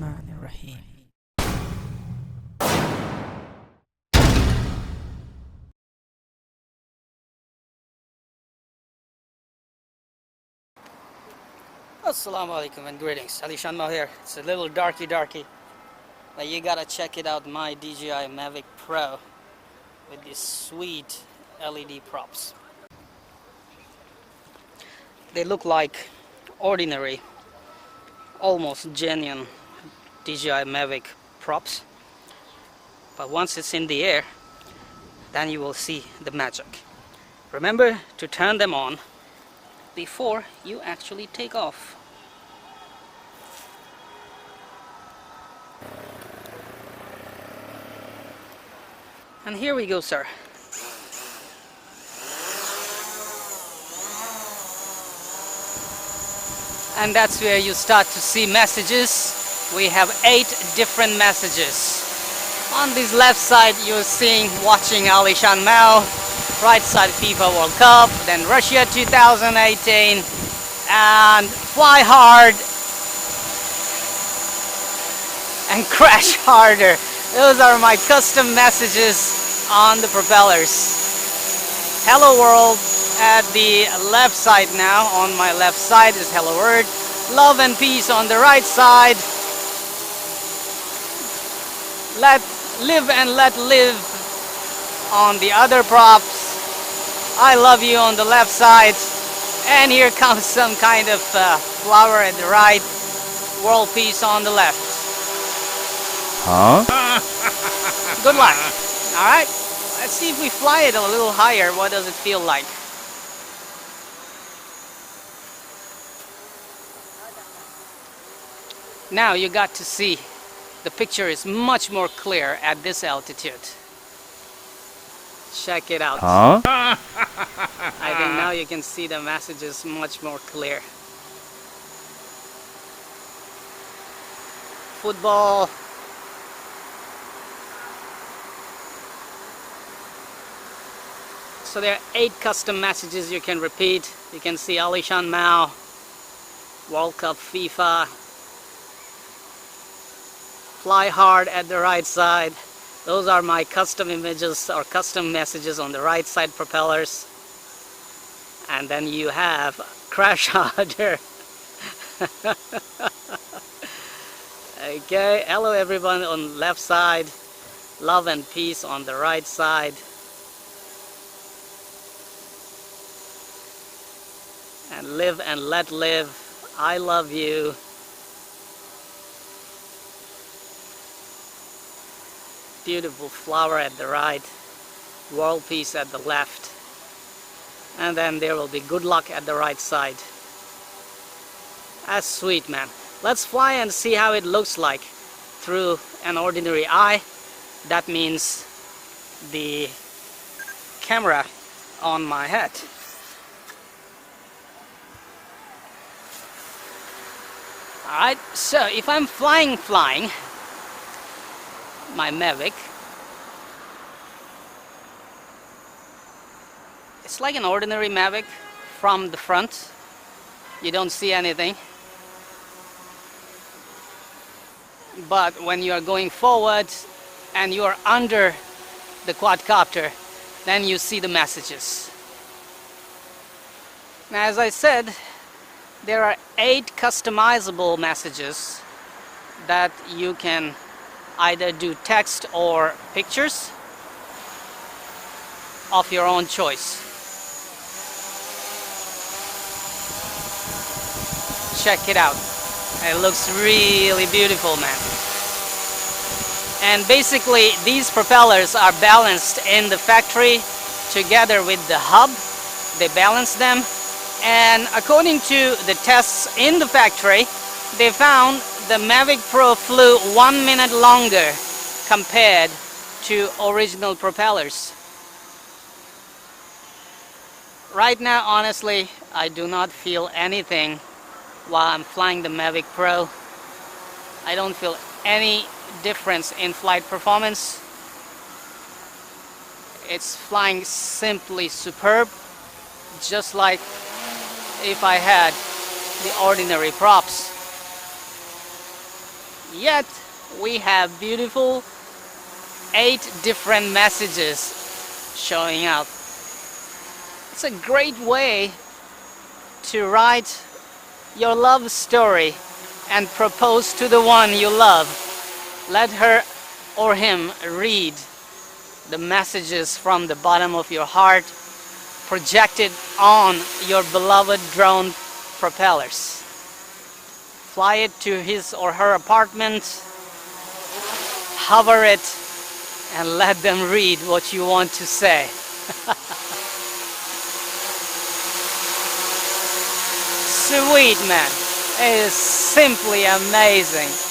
Bismillahirrahmanirrahim. Assalamu alaikum and greetings. AliShanMao here. It's a little darky, but you gotta check it out, my DJI Mavic Pro with these sweet LED props. They look like ordinary, almost genuine DJI Mavic props, but once it's in the air, then you will see the magic. Remember to turn them on before you actually take off. And here we go, sir. And that's where you start to see messages. We have 8 different messages. On this left side you're seeing watching AliShanMao, right side FIFA World Cup, then Russia 2018, and fly hard and crash harder. Those are my custom messages on the propellers. Hello world at the left side now. On my left side is hello world. Love and peace on the right side. Let live and let live on the other props. I love you on the left side. And here comes some kind of flower at the right. World peace on the left. Huh? Good luck. Alright, let's see if we fly it a little higher. What does it feel like? Now you got to see the picture is much more clear at this altitude. Check it out. Huh? I think now you can see the messages much more clear. Football. So there are 8 custom messages you can repeat. You can see AliShanMao, World Cup, FIFA, fly hard at the right side. Those are my custom images or custom messages on the right side propellers. And then you have crash harder. Okay, hello everyone on left side. Love and peace on the right side. And live and let live. I love you. Beautiful flower at the right. World peace at the left. And then there will be good luck at the right side. That's sweet, man. Let's fly and see how it looks like through an ordinary eye. That means the camera on my head. Alright, so if I'm flying my Mavic, it's like an ordinary Mavic from the front. You don't see anything. But when you are going forward and you are under the quadcopter, then you see the messages. Now, as I said, there are 8 customizable messages that you can either do text or pictures of your own choice. Check it out. It looks really beautiful, man. And basically these propellers are balanced in the factory together with the hub. They balance them, and according to the tests in the factory, they found the Mavic Pro flew 1 minute longer compared to original propellers. Right now, honestly, I do not feel anything while I'm flying the Mavic Pro. I don't feel any difference in flight performance. It's flying simply superb, just like if I had the ordinary props. Yet we have beautiful 8 different messages showing up. It's a great way to write your love story and propose to the one you love. Let her or him read the messages from the bottom of your heart projected on your beloved drone propellers. Fly it to his or her apartment, hover it, and let them read what you want to say. Sweet, man. It is simply amazing.